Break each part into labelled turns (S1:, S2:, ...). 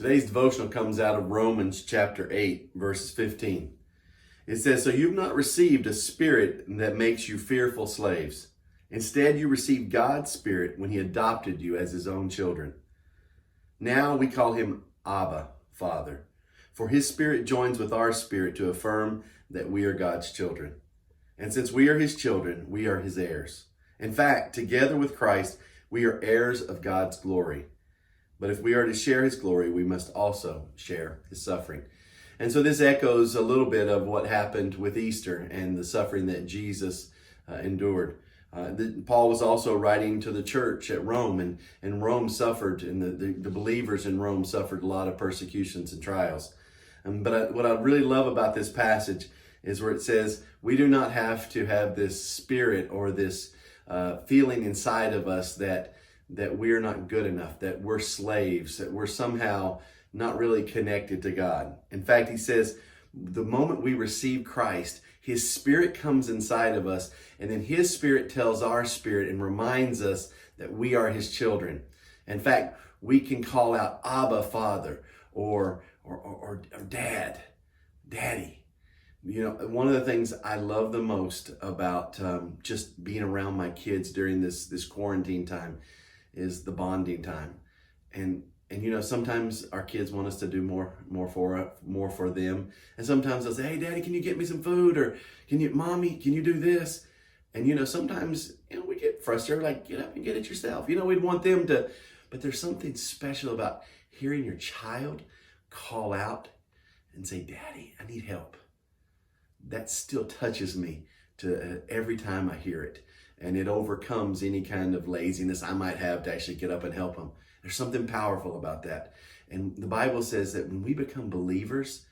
S1: Today's devotional comes out of Romans chapter 8, verses 15. It says, "So you've not received a spirit that makes you fearful slaves. Instead, you received God's Spirit when He adopted you as His own children. Now we call Him Abba, Father. For His Spirit joins with our spirit to affirm that we are God's children. And since we are His children, we are His heirs. In fact, together with Christ, we are heirs of God's glory. But if we are to share His glory, we must also share His suffering." And so this echoes a little bit of what happened with Easter and the suffering that Jesus endured. Paul was also writing to the church at Rome, and Rome suffered, and the believers in Rome suffered a lot of persecutions and trials. But what I really love about this passage is where it says, we do not have to have this spirit or this feeling inside of us that we're not good enough, that we're slaves, that we're somehow not really connected to God. In fact, he says, the moment we receive Christ, His Spirit comes inside of us, and then His Spirit tells our spirit and reminds us that we are His children. In fact, we can call out Abba, Father, or Dad, Daddy. You know, one of the things I love the most about just being around my kids during this quarantine time is the bonding time. And you know, sometimes our kids want us to do more for them. And sometimes they'll say, "Hey, Daddy, can you get me some food?" Or Mommy, can you do this? And you know, sometimes, you know, we get frustrated, like, get up and get it yourself. You know, we'd want them to, but there's something special about hearing your child call out and say, "Daddy, I need help." That still touches me to every time I hear it. And it overcomes any kind of laziness I might have to actually get up and help them. There's something powerful about that. And the Bible says that when we become believers,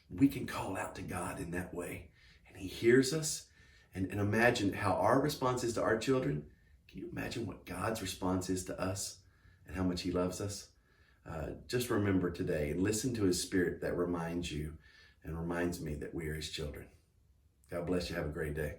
S1: we can call out to God in that way. And He hears us. And imagine how our response is to our children. Can you imagine what God's response is to us and how much He loves us? Just remember today and listen to His Spirit that reminds you and reminds me that we are His children. God bless you. Have a great day.